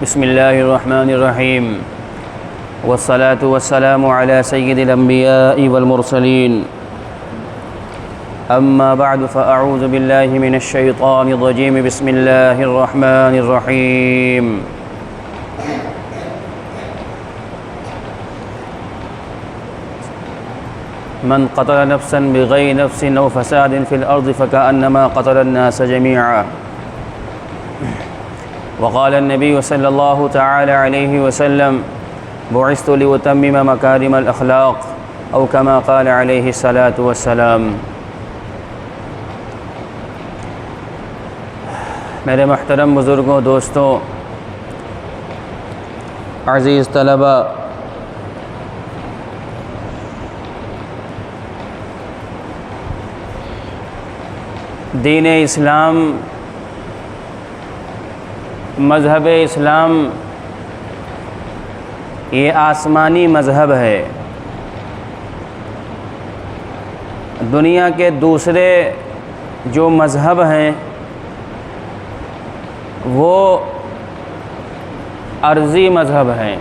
بسم الله الرحمن الرحيم والصلاة والسلام على سيد الأنبياء والمرسلين أما بعد فأعوذ بالله من الشيطان الرجيم بسم الله الرحمن الرحيم من قتل نفسا بغير نفس أو فساد في الأرض فكأنما قتل الناس جميعا وقال النبي صلى الله تعالى عليه وسلم بعثت لأتمم مكارم الأخلاق أو كما قال عليه الصلاة والسلام۔ میرے محترم بزرگوں، دوستوں، عزیز طلباء، دین اسلام، مذہب اسلام یہ آسمانی مذہب ہے۔ دنیا کے دوسرے جو مذہب ہیں وہ ارضی مذہب ہیں،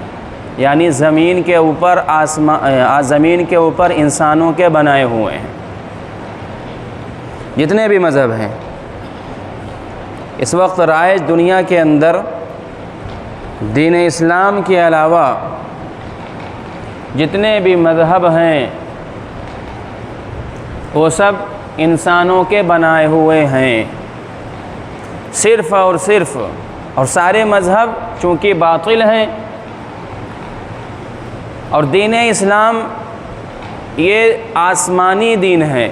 یعنی زمین کے اوپر انسانوں کے بنائے ہوئے ہیں۔ جتنے بھی مذہب ہیں اس وقت رائج دنیا کے اندر دین اسلام کے علاوہ جتنے بھی مذہب ہیں وہ سب انسانوں کے بنائے ہوئے ہیں، صرف اور صرف، اور سارے مذہب چونکہ باطل ہیں، اور دین اسلام یہ آسمانی دین ہے،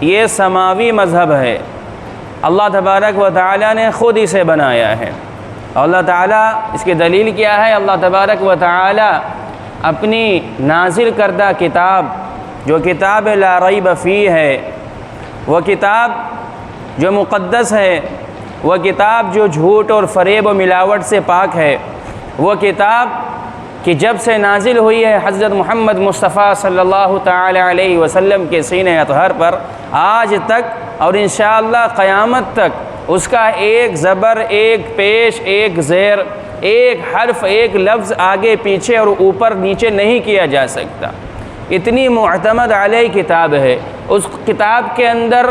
یہ سماوی مذہب ہے۔ اللہ تبارک و تعالیٰ نے خود اسے بنایا ہے، اور اللہ تعالیٰ اس کی دلیل کیا ہے؟ اللہ تبارک و تعالیٰ اپنی نازل کردہ کتاب، جو کتاب لا ریب فیہ ہے، وہ کتاب جو مقدس ہے، وہ کتاب جو جھوٹ اور فریب و ملاوٹ سے پاک ہے، وہ کتاب کہ جب سے نازل ہوئی ہے حضرت محمد مصطفیٰ صلی اللہ تعالی علیہ وسلم کے سینہ اطہر پر، آج تک اور انشاءاللہ قیامت تک اس کا ایک زبر، ایک پیش، ایک زیر، ایک حرف، ایک لفظ آگے پیچھے اور اوپر نیچے نہیں کیا جا سکتا۔ اتنی معتمد علیہ کتاب ہے۔ اس کتاب کے اندر،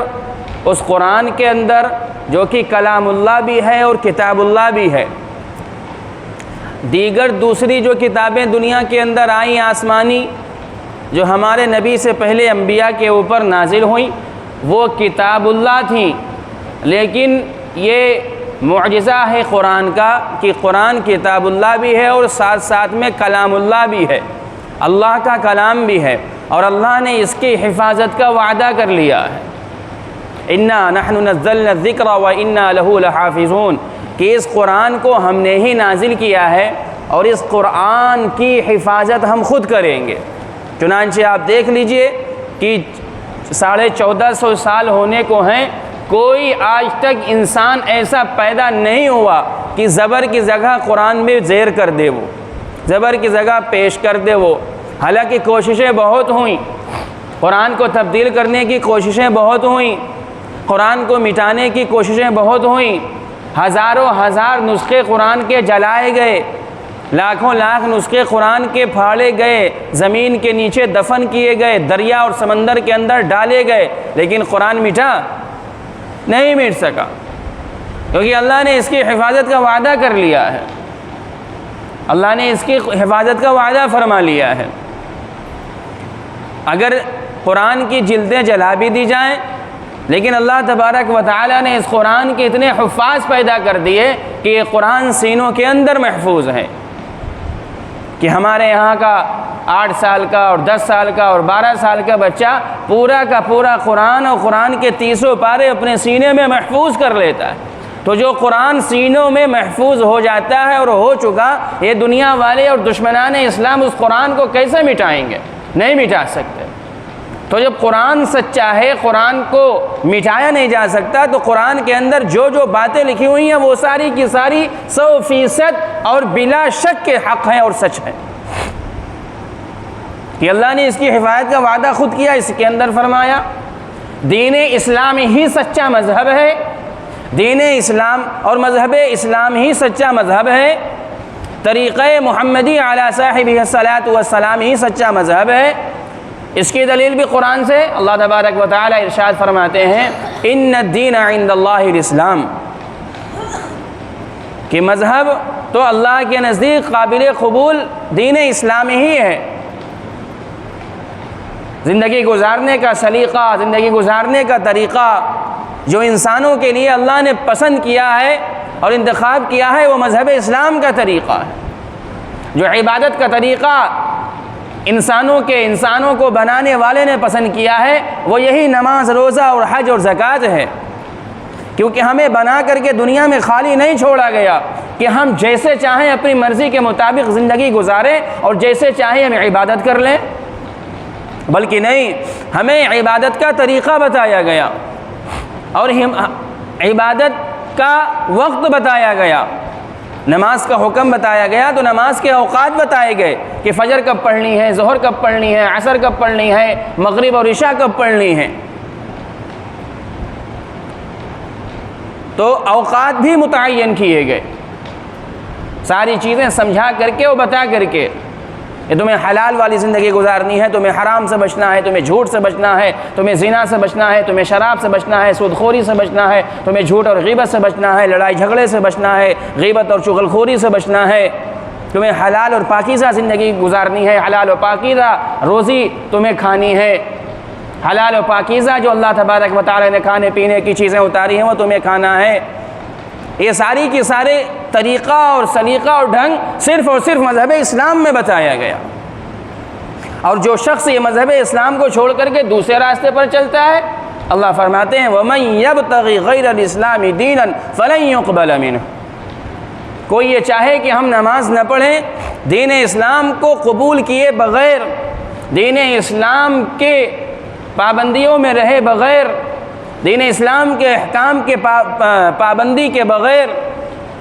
اس قرآن کے اندر، جو کہ کلام اللہ بھی ہے اور کتاب اللہ بھی ہے، دیگر دوسری جو کتابیں دنیا کے اندر آئیں آسمانی، جو ہمارے نبی سے پہلے انبیاء کے اوپر نازل ہوئیں، وہ کتاب اللہ تھیں، لیکن یہ معجزہ ہے قرآن کا کہ قرآن کتاب اللہ بھی ہے اور ساتھ ساتھ میں کلام اللہ بھی ہے، اللہ کا کلام بھی ہے، اور اللہ نے اس کی حفاظت کا وعدہ کر لیا ہے۔ اِنَّا نَحْنُ نَزَّلْنَا الذِّكْرَ وَإِنَّا لَهُ لَحَافِظُونَ، کہ اس قرآن کو ہم نے ہی نازل کیا ہے اور اس قرآن کی حفاظت ہم خود کریں گے۔ چنانچہ آپ دیکھ لیجئے کہ 1450 سال ہونے کو ہیں، کوئی آج تک انسان ایسا پیدا نہیں ہوا کہ زبر کی جگہ قرآن میں زیر کر دے، وہ زبر کی جگہ پیش کر دے وہ۔ حالانکہ کوششیں بہت ہوئیں، قرآن کو تبدیل کرنے کی کوششیں بہت ہوئیں، قرآن کو مٹانے کی کوششیں بہت ہوئیں، ہزاروں ہزار نسخے قرآن کے جلائے گئے، لاکھوں لاکھ نسخے قرآن کے پھاڑے گئے، زمین کے نیچے دفن کیے گئے، دریا اور سمندر کے اندر ڈالے گئے، لیکن قرآن مٹا نہیں مٹ سکا، کیونکہ اللہ نے اس کی حفاظت کا وعدہ کر لیا ہے، اللہ نے اس کی حفاظت کا وعدہ فرما لیا ہے۔ اگر قرآن کی جلدیں جلا بھی دی جائیں، لیکن اللہ تبارک و تعالیٰ نے اس قرآن کے اتنے حفاظ پیدا کر دیے کہ یہ قرآن سینوں کے اندر محفوظ ہے، کہ ہمارے یہاں کا 8 سال کا اور 10 سال کا اور 12 سال کا بچہ پورا کا پورا قرآن اور قرآن کے 30 پارے اپنے سینے میں محفوظ کر لیتا ہے۔ تو جو قرآن سینوں میں محفوظ ہو جاتا ہے اور ہو چکا، یہ دنیا والے اور دشمنان اسلام اس قرآن کو کیسے مٹائیں گے؟ نہیں مٹا سکتے۔ تو جب قرآن سچا ہے، قرآن کو مٹایا نہیں جا سکتا، تو قرآن کے اندر جو جو باتیں لکھی ہوئی ہیں وہ ساری کی ساری 100% اور بلا شک کے حق ہیں اور سچ ہیں، کہ اللہ نے اس کی حفاظت کا وعدہ خود کیا۔ اس کے اندر فرمایا دین اسلام ہی سچا مذہب ہے، دین اسلام اور مذہب اسلام ہی سچا مذہب ہے، طریقہ محمدی علی صاحبہ الصلاۃ والسلام ہی سچا مذہب ہے۔ اس کی دلیل بھی قرآن سے اللہ تبارک و تعالی ارشاد فرماتے ہیں ان الدین عند اللہ الاسلام، کہ مذہب تو اللہ کے نزدیک قابل قبول دین اسلام ہی ہے۔ زندگی گزارنے کا سلیقہ، زندگی گزارنے کا طریقہ جو انسانوں کے لیے اللہ نے پسند کیا ہے اور انتخاب کیا ہے، وہ مذہب اسلام کا طریقہ ہے۔ جو عبادت کا طریقہ انسانوں کو بنانے والے نے پسند کیا ہے، وہ یہی نماز، روزہ اور حج اور زکوٰۃ ہے، کیونکہ ہمیں بنا کر کے دنیا میں خالی نہیں چھوڑا گیا کہ ہم جیسے چاہیں اپنی مرضی کے مطابق زندگی گزاریں اور جیسے چاہیں ہم عبادت کر لیں، بلکہ نہیں، ہمیں عبادت کا طریقہ بتایا گیا اور عبادت کا وقت بتایا گیا۔ نماز کا حکم بتایا گیا تو نماز کے اوقات بتائے گئے کہ فجر کب پڑھنی ہے، ظہر کب پڑھنی ہے، عصر کب پڑھنی ہے، مغرب اور عشاء کب پڑھنی ہے۔ تو اوقات بھی متعین کیے گئے، ساری چیزیں سمجھا کر کے اور بتا کر کے کہ تمہیں حلال والی زندگی گزارنی ہے، تمہیں حرام سے بچنا ہے، تمہیں جھوٹ سے بچنا ہے، تمہیں زنا سے بچنا ہے، تمہیں شراب سے بچنا ہے، سود خوری سے بچنا ہے، تمہیں جھوٹ اور غیبت سے بچنا ہے، لڑائی جھگڑے سے بچنا ہے، غیبت اور چغل خوری سے بچنا ہے، تمہیں حلال اور پاکیزہ زندگی گزارنی ہے، حلال و پاکیزہ روزی تمہیں کھانی ہے، حلال و پاکیزہ جو اللہ تبارک و تعالی نے کھانے پینے کی چیزیں اتاری ہیں وہ تمہیں کھانا ہے۔ یہ ساری کی سارے طریقہ اور سلیقہ اور ڈھنگ صرف اور صرف مذہب اسلام میں بتایا گیا، اور جو شخص یہ مذہب اسلام کو چھوڑ کر کے دوسرے راستے پر چلتا ہے، اللہ فرماتے ہیں وَمَن يَبْتَغِ غَيْرَ الْإِسْلَامِ دِينًا فَلَن يُقْبَلَ مِنْهُ۔ کوئی یہ چاہے کہ ہم نماز نہ پڑھیں، دین اسلام کو قبول کیے بغیر، دین اسلام کے پابندیوں میں رہے بغیر، دین اسلام کے احکام کے پابندی کے بغیر،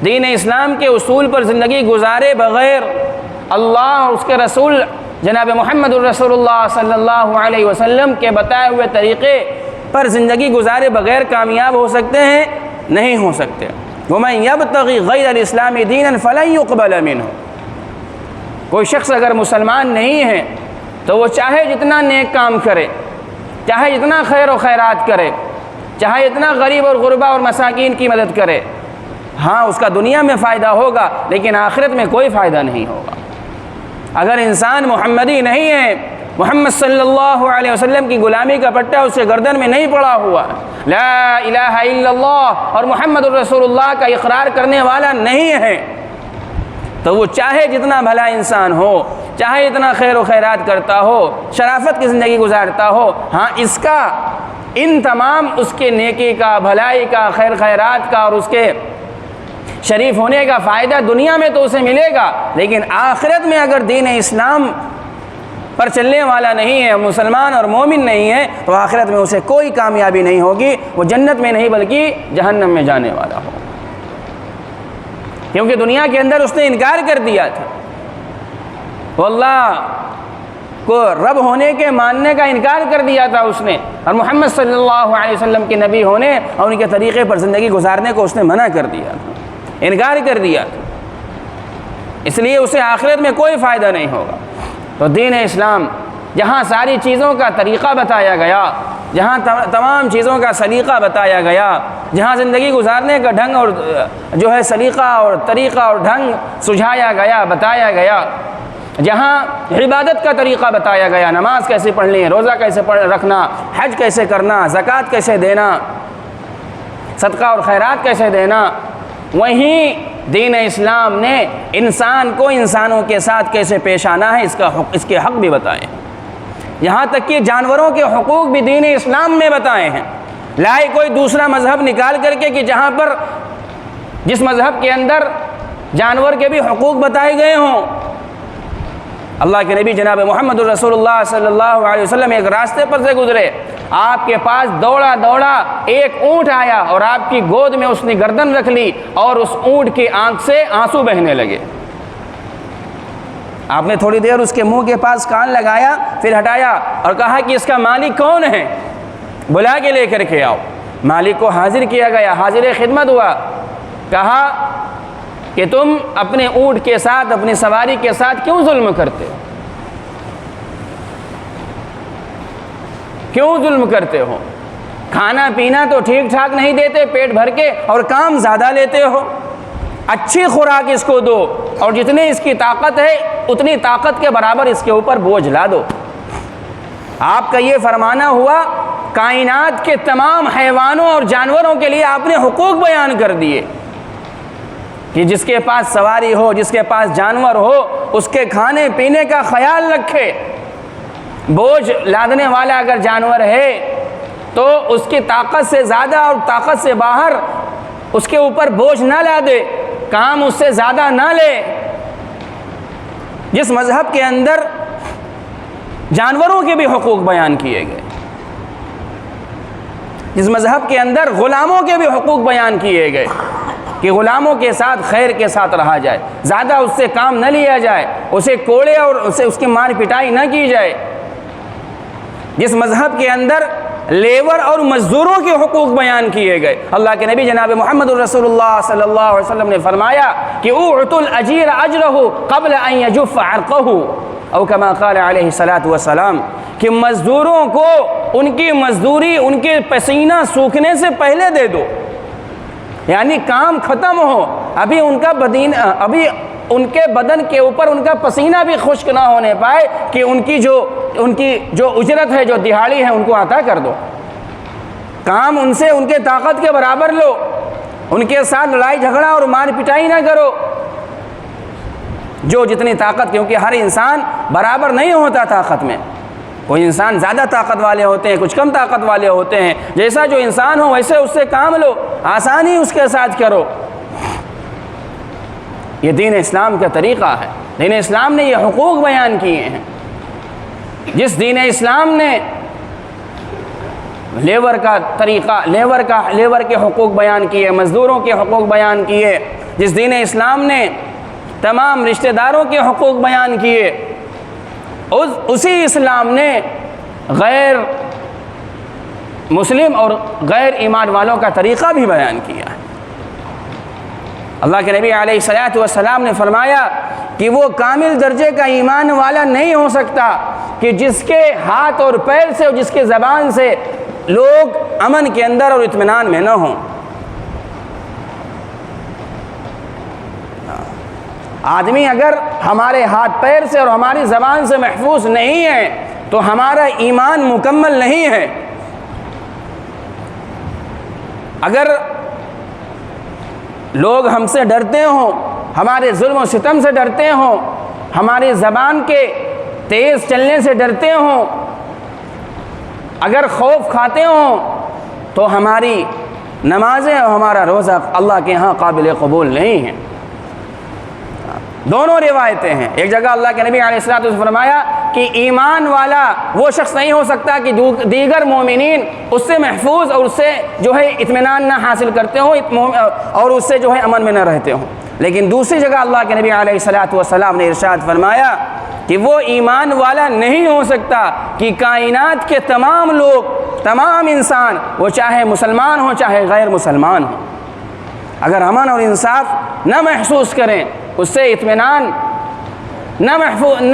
دین اسلام کے اصول پر زندگی گزارے بغیر، اللہ اور اس کے رسول جناب محمد الرسول اللہ صلی اللہ علیہ وسلم کے بتائے ہوئے طریقے پر زندگی گزارے بغیر کامیاب ہو سکتے ہیں؟ نہیں ہو سکتے۔ وَمَن يَبْتَغِ غَيْرَ الْإِسْلَامِ دِينًا فَلَن يُقْبَلَ مِنْهُ۔ کوئی شخص اگر مسلمان نہیں ہے تو وہ چاہے جتنا نیک کام کرے، چاہے جتنا خیر و خیرات کرے، چاہے اتنا غریب اور غربا اور مساکین کی مدد کرے، ہاں اس کا دنیا میں فائدہ ہوگا لیکن آخرت میں کوئی فائدہ نہیں ہوگا۔ اگر انسان محمدی نہیں ہے، محمد صلی اللہ علیہ وسلم کی غلامی کا پٹا اس کے گردن میں نہیں پڑا ہوا، لا الہ الا اللہ اور محمد الرسول اللہ کا اقرار کرنے والا نہیں ہے، تو وہ چاہے جتنا بھلا انسان ہو، چاہے اتنا خیر و خیرات کرتا ہو، شرافت کی زندگی گزارتا ہو، ہاں اس کا ان تمام اس کے نیکی کا، بھلائی کا، خیر خیرات کا اور اس کے شریف ہونے کا فائدہ دنیا میں تو اسے ملے گا، لیکن آخرت میں اگر دین اسلام پر چلنے والا نہیں ہے، مسلمان اور مومن نہیں ہے، تو آخرت میں اسے کوئی کامیابی نہیں ہوگی، وہ جنت میں نہیں بلکہ جہنم میں جانے والا ہو، کیونکہ دنیا کے اندر اس نے انکار کر دیا تھا، وہ اللہ کو رب ہونے کے ماننے کا انکار کر دیا تھا اس نے، اور محمد صلی اللہ علیہ وسلم کے نبی ہونے اور ان کے طریقے پر زندگی گزارنے کو اس نے منع کر دیا تھا، انکار کر دیا تھا، اس لیے اسے آخرت میں کوئی فائدہ نہیں ہوگا۔ تو دین اسلام جہاں ساری چیزوں کا طریقہ بتایا گیا، جہاں تمام چیزوں کا سلیقہ بتایا گیا، جہاں زندگی گزارنے کا ڈھنگ اور جو ہے سلیقہ اور طریقہ اور ڈھنگ سجھایا گیا، بتایا گیا، جہاں عبادت کا طریقہ بتایا گیا، نماز کیسے پڑھنی ہے، روزہ کیسے رکھنا، حج کیسے کرنا، زکوٰۃ کیسے دینا، صدقہ اور خیرات کیسے دینا، وہیں دین اسلام نے انسان کو انسانوں کے ساتھ کیسے پیش آنا ہے اس کے حق بھی بتائے، یہاں تک کہ جانوروں کے حقوق بھی دین اسلام میں بتائے ہیں۔ لائے کوئی دوسرا مذہب نکال کر کے کہ جہاں پر جس مذہب کے اندر جانور کے بھی حقوق بتائے گئے ہوں۔ اللہ کے نبی جناب محمد الرسول اللہ صلی اللہ علیہ وسلم ایک راستے پر سے گزرے، آپ کے پاس دوڑا دوڑا ایک اونٹ آیا اور آپ کی گود میں اس نے گردن رکھ لی اور اس اونٹ کی آنکھ سے آنسو بہنے لگے۔ آپ نے تھوڑی دیر اس کے منہ کے پاس کان لگایا، پھر ہٹایا اور کہا کہ اس کا مالک کون ہے، بلا کے لے کر کے آؤ۔ مالک کو حاضر کیا گیا، حاضر خدمت ہوا، کہا کہ تم اپنے اونٹ کے ساتھ، اپنی سواری کے ساتھ کیوں ظلم کرتے ہو؟ کیوں ظلم کرتے ہو؟ کھانا پینا تو ٹھیک ٹھاک نہیں دیتے پیٹ بھر کے، اور کام زیادہ لیتے ہو۔ اچھی خوراک اس کو دو، اور جتنی اس کی طاقت ہے اتنی طاقت کے برابر اس کے اوپر بوجھ لا دو۔ آپ کا یہ فرمانا ہوا، کائنات کے تمام حیوانوں اور جانوروں کے لیے آپ نے حقوق بیان کر دیے کہ جس کے پاس سواری ہو، جس کے پاس جانور ہو، اس کے کھانے پینے کا خیال رکھے۔ بوجھ لادنے والا اگر جانور ہے تو اس کی طاقت سے زیادہ اور طاقت سے باہر اس کے اوپر بوجھ نہ لا دے، کام اس سے زیادہ نہ لے۔ جس مذہب کے اندر جانوروں کے بھی حقوق بیان کیے گئے، جس مذہب کے اندر غلاموں کے بھی حقوق بیان کیے گئے کہ غلاموں کے ساتھ خیر کے ساتھ رہا جائے، زیادہ اس سے کام نہ لیا جائے، اسے کوڑے اور اس کی مار پٹائی نہ کی جائے۔ جس مذہب کے اندر لیبر اور مزدوروں کے حقوق بیان کیے گئے، اللہ کے نبی جناب محمد رسول اللہ صلی اللہ علیہ وسلم نے فرمایا کہ اعطوا الاجیر اجرہ قبل ان یجف عرقہ، او کما قال علیہ الصلاۃ والسلام، کہ مزدوروں کو ان کی مزدوری ان کے پسینہ سوکھنے سے پہلے دے دو، یعنی کام ختم ہو، ابھی ان کے بدن کے اوپر ان کا پسینہ بھی خشک نہ ہونے پائے کہ ان کی جو اجرت ہے، جو دہاڑی ہے، ان کو عطا کر دو۔ کام ان سے ان کے طاقت کے برابر لو، ان کے ساتھ لڑائی جھگڑا اور مار پٹائی نہ کرو۔ جو جتنی طاقت، کیونکہ ہر انسان برابر نہیں ہوتا طاقت میں، کوئی انسان زیادہ طاقت والے ہوتے ہیں، کچھ کم طاقت والے ہوتے ہیں، جیسا جو انسان ہو ویسے اس سے کام لو، آسانی اس کے ساتھ کرو۔ یہ دین اسلام کا طریقہ ہے، دین اسلام نے یہ حقوق بیان کیے ہیں۔ جس دین اسلام نے لیبر کا طریقہ، لیبر کے حقوق بیان کیے، مزدوروں کے حقوق بیان کیے، جس دین اسلام نے تمام رشتہ داروں کے حقوق بیان کیے، اسی اسلام نے غیر مسلم اور غیر ایمان والوں کا طریقہ بھی بیان کیا ہے۔ اللہ کے نبی علیہ الصلوۃ والسلام نے فرمایا کہ وہ کامل درجے کا ایمان والا نہیں ہو سکتا کہ جس کے ہاتھ اور پیر سے اور جس کے زبان سے لوگ امن کے اندر اور اطمینان میں نہ ہوں۔ آدمی اگر ہمارے ہاتھ پیر سے اور ہماری زبان سے محفوظ نہیں ہے تو ہمارا ایمان مکمل نہیں ہے۔ اگر لوگ ہم سے ڈرتے ہوں، ہمارے ظلم و ستم سے ڈرتے ہوں، ہماری زبان کے تیز چلنے سے ڈرتے ہوں، اگر خوف کھاتے ہوں تو ہماری نمازیں اور ہمارا روزہ اللہ کے ہاں قابل قبول نہیں ہیں۔ دونوں روایتیں ہیں۔ ایک جگہ اللہ کے نبی علیہ الصلوۃ والسلام فرمایا کہ ایمان والا وہ شخص نہیں ہو سکتا کہ دیگر مومنین اس سے محفوظ اور اس سے جو ہے اطمینان نہ حاصل کرتے ہوں اور اس سے جو ہے امن میں نہ رہتے ہوں۔ لیکن دوسری جگہ اللہ کے نبی علیہ الصلوۃ والسلام نے ارشاد فرمایا کہ وہ ایمان والا نہیں ہو سکتا کہ کائنات کے تمام لوگ، تمام انسان، وہ چاہے مسلمان ہوں چاہے غیر مسلمان ہوں، اگر امن اور انصاف نہ محسوس کریں، اس سے اطمینان نہ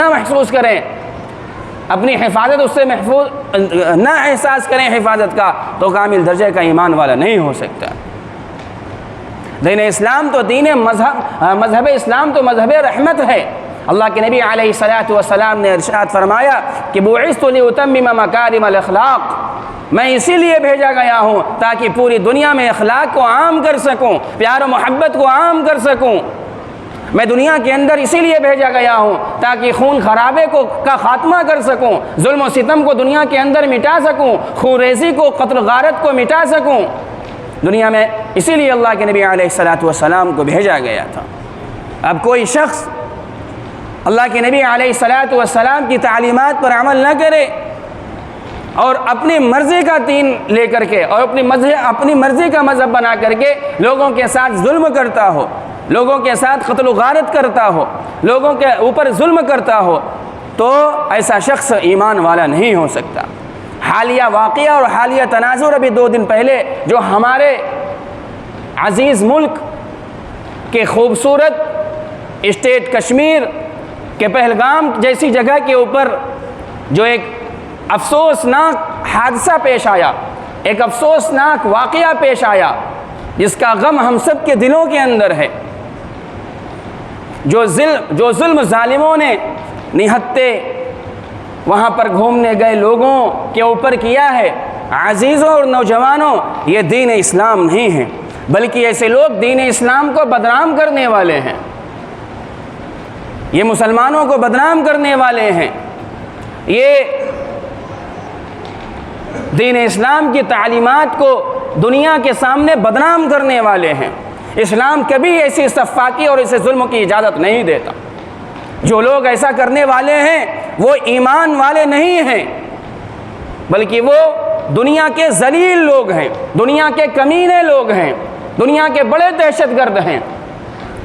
محسوس کریں، اپنی حفاظت اس سے محفوظ نہ احساس کریں حفاظت کا، تو کامل درجے کا ایمان والا نہیں ہو سکتا۔ دین اسلام تو مذہب اسلام تو مذہب رحمت ہے۔ اللہ کے نبی علیہ الصلوۃ والسلام نے ارشاد فرمایا کہ بعثت لأتمم مکارم الاخلاق، میں اسی لیے بھیجا گیا ہوں تاکہ پوری دنیا میں اخلاق کو عام کر سکوں، پیار و محبت کو عام کر سکوں۔ میں دنیا کے اندر اسی لیے بھیجا گیا ہوں تاکہ خون خرابے کا خاتمہ کر سکوں، ظلم و ستم کو دنیا کے اندر مٹا سکوں، خون ریزی کو، قتل غارت کو مٹا سکوں دنیا میں۔ اسی لیے اللہ کے نبی علیہ الصلوۃ والسلام کو بھیجا گیا تھا۔ اب کوئی شخص اللہ کے نبی علیہ الصلوۃ والسلام کی تعلیمات پر عمل نہ کرے اور اپنی مرضی کا دین لے کر کے اور اپنی مرضی کا مذہب بنا کر کے لوگوں کے ساتھ ظلم کرتا ہو، لوگوں کے ساتھ قتل و غارت کرتا ہو، لوگوں کے اوپر ظلم کرتا ہو، تو ایسا شخص ایمان والا نہیں ہو سکتا۔ حالیہ واقعہ اور حالیہ تناظر ابھی 2 دن پہلے جو ہمارے عزیز ملک کے خوبصورت اسٹیٹ کشمیر کے پہلگام جیسی جگہ کے اوپر جو ایک افسوسناک حادثہ پیش آیا، ایک افسوسناک واقعہ پیش آیا، جس کا غم ہم سب کے دلوں کے اندر ہے، جو ظلم ظالموں نے نہتے وہاں پر گھومنے گئے لوگوں کے اوپر کیا ہے۔ عزیزوں اور نوجوانوں، یہ دین اسلام نہیں ہے، بلکہ ایسے لوگ دین اسلام کو بدنام کرنے والے ہیں، یہ مسلمانوں کو بدنام کرنے والے ہیں، یہ دین اسلام کی تعلیمات کو دنیا کے سامنے بدنام کرنے والے ہیں۔ اسلام کبھی ایسی سفاکی اور ایسے ظلم کی اجازت نہیں دیتا۔ جو لوگ ایسا کرنے والے ہیں وہ ایمان والے نہیں ہیں، بلکہ وہ دنیا کے ذلیل لوگ ہیں، دنیا کے کمینے لوگ ہیں، دنیا کے بڑے دہشت گرد ہیں۔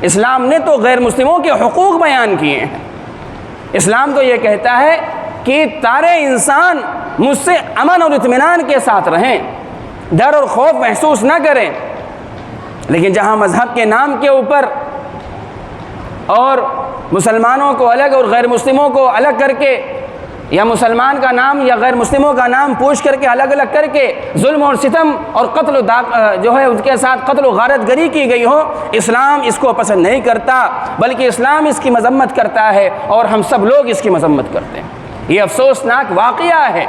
اسلام نے تو غیر مسلموں کے حقوق بیان کیے ہیں۔ اسلام تو یہ کہتا ہے کہ سارے انسان مجھ سے امن اور اطمینان کے ساتھ رہیں، ڈر اور خوف محسوس نہ کریں، لیکن جہاں مذہب کے نام کے اوپر اور مسلمانوں کو الگ اور غیر مسلموں کو الگ کر کے، یا مسلمان کا نام یا غیر مسلموں کا نام پوچھ کر کے الگ الگ کر کے ظلم اور ستم اور قتل جو ہے ان کے ساتھ قتل و غارت گری کی گئی ہو، اسلام اس کو پسند نہیں کرتا، بلکہ اسلام اس کی مذمت کرتا ہے اور ہم سب لوگ اس کی مذمت کرتے ہیں۔ یہ افسوسناک واقعہ ہے،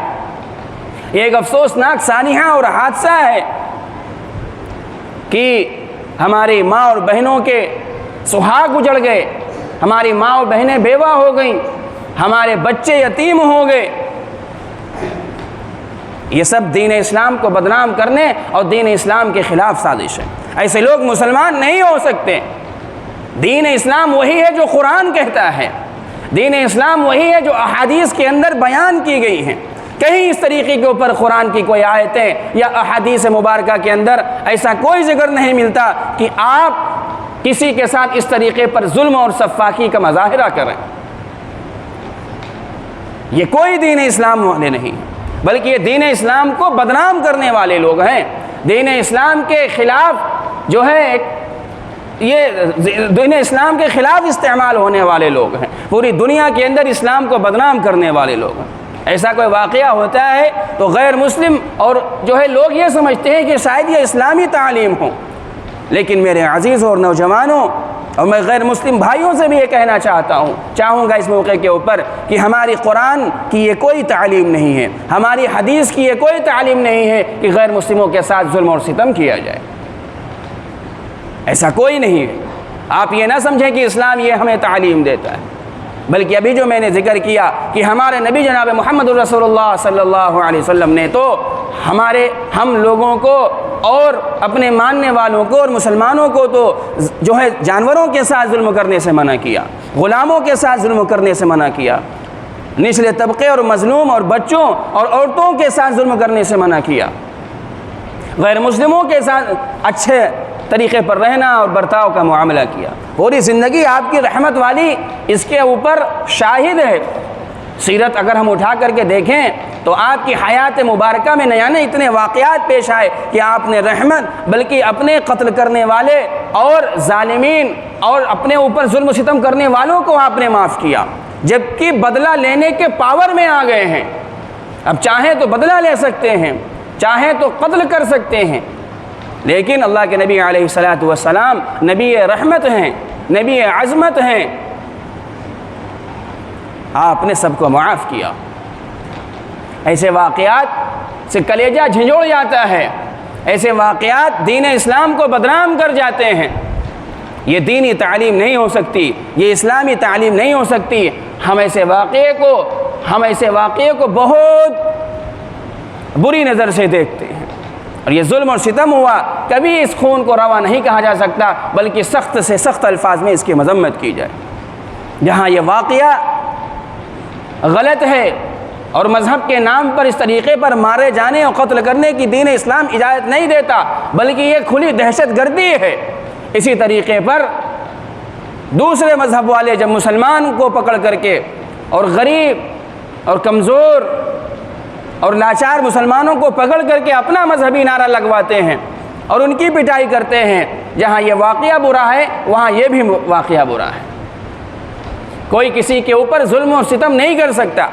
یہ ایک افسوسناک سانحہ اور حادثہ ہے کہ ہماری ماں اور بہنوں کے سہاگ اجڑ گئے، ہماری ماں اور بہنیں بیوہ ہو گئیں، ہمارے بچے یتیم ہو گئے۔ یہ سب دین اسلام کو بدنام کرنے اور دین اسلام کے خلاف سازش ہے۔ ایسے لوگ مسلمان نہیں ہو سکتے۔ دین اسلام وہی ہے جو قرآن کہتا ہے، دین اسلام وہی ہے جو احادیث کے اندر بیان کی گئی ہیں۔ کہیں اس طریقے کے اوپر قرآن کی کوئی آیتیں یا احادیث مبارکہ کے اندر ایسا کوئی ذکر نہیں ملتا کہ آپ کسی کے ساتھ اس طریقے پر ظلم اور سفاکی کا مظاہرہ کریں۔ یہ کوئی دین اسلام والے نہیں، بلکہ یہ دین اسلام کو بدنام کرنے والے لوگ ہیں، دین اسلام کے خلاف جو ہے یہ دین اسلام کے خلاف استعمال ہونے والے لوگ ہیں، پوری دنیا کے اندر اسلام کو بدنام کرنے والے لوگ ہیں۔ ایسا کوئی واقعہ ہوتا ہے تو غیر مسلم اور جو ہے لوگ یہ سمجھتے ہیں کہ شاید یہ اسلامی تعلیم ہو، لیکن میرے عزیزوں اور نوجوانوں اور میں غیر مسلم بھائیوں سے بھی یہ کہنا چاہوں گا اس موقع کے اوپر کہ ہماری قرآن کی یہ کوئی تعلیم نہیں ہے، ہماری حدیث کی یہ کوئی تعلیم نہیں ہے کہ غیر مسلموں کے ساتھ ظلم اور ستم کیا جائے، ایسا کوئی نہیں ہے۔ آپ یہ نہ سمجھیں کہ اسلام یہ ہمیں تعلیم دیتا ہے، بلکہ ابھی جو میں نے ذکر کیا کہ ہمارے نبی جناب محمد رسول اللہ صلی اللہ علیہ وسلم نے تو ہم لوگوں کو اور اپنے ماننے والوں کو اور مسلمانوں کو تو جو ہے جانوروں کے ساتھ ظلم کرنے سے منع کیا، غلاموں کے ساتھ ظلم کرنے سے منع کیا، نچلے طبقے اور مظلوم اور بچوں اور عورتوں کے ساتھ ظلم کرنے سے منع کیا، غیر مسلموں کے ساتھ اچھے طریقے پر رہنا اور برتاؤ کا معاملہ کیا۔ پوری زندگی آپ کی رحمت والی اس کے اوپر شاہد ہے۔ سیرت اگر ہم اٹھا کر کے دیکھیں تو آپ کی حیات مبارکہ میں نیا اتنے واقعات پیش آئے کہ آپ نے رحمت بلکہ اپنے قتل کرنے والے اور ظالمین اور اپنے اوپر ظلم و ستم کرنے والوں کو آپ نے معاف کیا، جبکہ بدلہ لینے کے پاور میں آ گئے ہیں۔ اب چاہیں تو بدلہ لے سکتے ہیں، چاہیں تو قتل کر سکتے ہیں، لیکن اللہ کے نبی علیہ الصلاۃ والسلام نبی رحمت ہیں، نبی عظمت ہیں، آپ نے سب کو معاف کیا۔ ایسے واقعات سے کلیجہ جھنجھوڑ جاتا ہے، ایسے واقعات دین اسلام کو بدنام کر جاتے ہیں۔ یہ دینی تعلیم نہیں ہو سکتی، یہ اسلامی تعلیم نہیں ہو سکتی۔ ہم ایسے واقعے کو بہت بری نظر سے دیکھتے ہیں، اور یہ ظلم اور ستم ہوا، کبھی اس خون کو روا نہیں کہا جا سکتا، بلکہ سخت سے سخت الفاظ میں اس کی مذمت کی جائے۔ جہاں یہ واقعہ غلط ہے اور مذہب کے نام پر اس طریقے پر مارے جانے اور قتل کرنے کی دین اسلام اجازت نہیں دیتا، بلکہ یہ کھلی دہشت گردی ہے، اسی طریقے پر دوسرے مذہب والے جب مسلمان کو پکڑ کر کے اور غریب اور کمزور اور لاچار مسلمانوں کو پکڑ کر کے اپنا مذہبی نعرہ لگواتے ہیں اور ان کی پٹائی کرتے ہیں۔ جہاں یہ واقعہ برا ہے وہاں یہ بھی واقعہ برا ہے۔ کوئی کسی کے اوپر ظلم و ستم نہیں کر سکتا،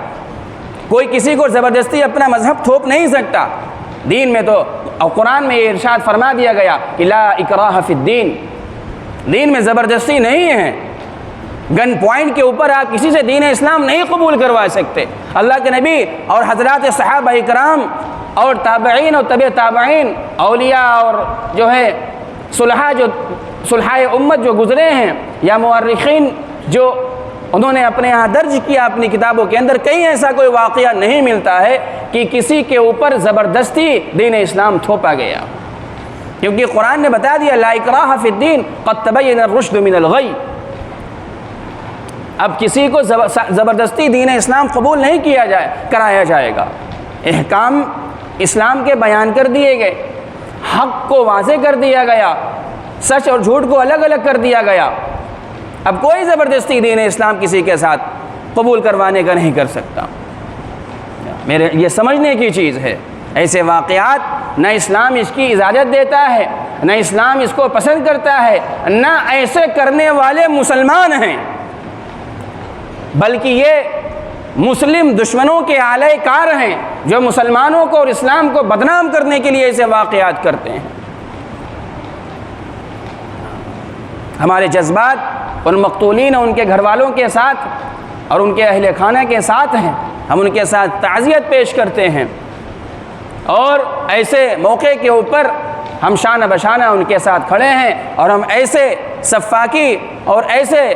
کوئی کسی کو زبردستی اپنا مذہب تھوپ نہیں سکتا۔ دین میں تو اور قرآن میں یہ ارشاد فرما دیا گیا کہ لا اکراہ فی الدین، دین میں زبردستی نہیں ہے۔ گن پوائنٹ کے اوپر آپ کسی سے دین اسلام نہیں قبول کروا سکتے۔ اللہ کے نبی اور حضرات صحابہ کرام اور تابعین اور تبع تابعین، اولیاء اور جو ہے صلحائے امت جو گزرے ہیں یا مورخین جو انہوں نے اپنے یہاں درج کیا اپنی کتابوں کے اندر، کہیں ایسا کوئی واقعہ نہیں ملتا ہے کہ کسی کے اوپر زبردستی دین اسلام تھوپا گیا، کیونکہ قرآن نے بتا دیا لا اکراہ فی الدین قد تبین الرشد من الغی۔ اب کسی کو زبردستی دین اسلام قبول نہیں کرایا جائے گا۔ احکام اسلام کے بیان کر دیے گئے، حق کو واضح کر دیا گیا، سچ اور جھوٹ کو الگ الگ کر دیا گیا۔ اب کوئی زبردستی دین اسلام کسی کے ساتھ قبول کروانے کا نہیں کر سکتا۔ میرے یہ سمجھنے کی چیز ہے، ایسے واقعات نہ اسلام اس کی اجازت دیتا ہے، نہ اسلام اس کو پسند کرتا ہے، نہ ایسے کرنے والے مسلمان ہیں، بلکہ یہ مسلم دشمنوں کے اعلی کار ہیں جو مسلمانوں کو اور اسلام کو بدنام کرنے کے لیے ایسے واقعات کرتے ہیں۔ ہمارے جذبات ان مقتولین اور ان کے گھر والوں کے ساتھ اور ان کے اہل خانہ کے ساتھ ہیں، ہم ان کے ساتھ تعزیت پیش کرتے ہیں، اور ایسے موقع کے اوپر ہم شانہ بشانہ ان کے ساتھ کھڑے ہیں، اور ہم ایسے سفاکی اور ایسے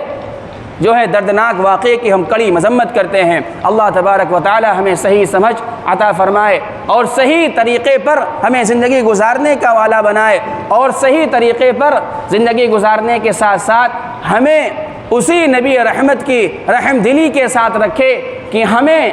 جو ہے دردناک واقعے کی ہم کڑی مذمت کرتے ہیں۔ اللہ تبارک و تعالی ہمیں صحیح سمجھ عطا فرمائے اور صحیح طریقے پر ہمیں زندگی گزارنے کا والا بنائے، اور صحیح طریقے پر زندگی گزارنے کے ساتھ ساتھ ہمیں اسی نبی رحمت کی رحم دلی کے ساتھ رکھے کہ ہمیں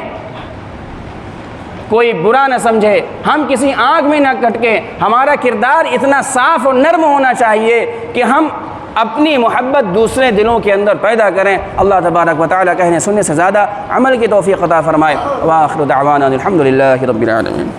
کوئی برا نہ سمجھے، ہم کسی آنکھ میں نہ کٹکے، ہمارا کردار اتنا صاف اور نرم ہونا چاہیے کہ ہم اپنی محبت دوسرے دلوں کے اندر پیدا کریں۔ اللہ تبارک و تعالی کہنے سننے سے زیادہ عمل کی توفیق عطا فرمائے۔ وآخر دعوانا الحمد للہ رب العالمین۔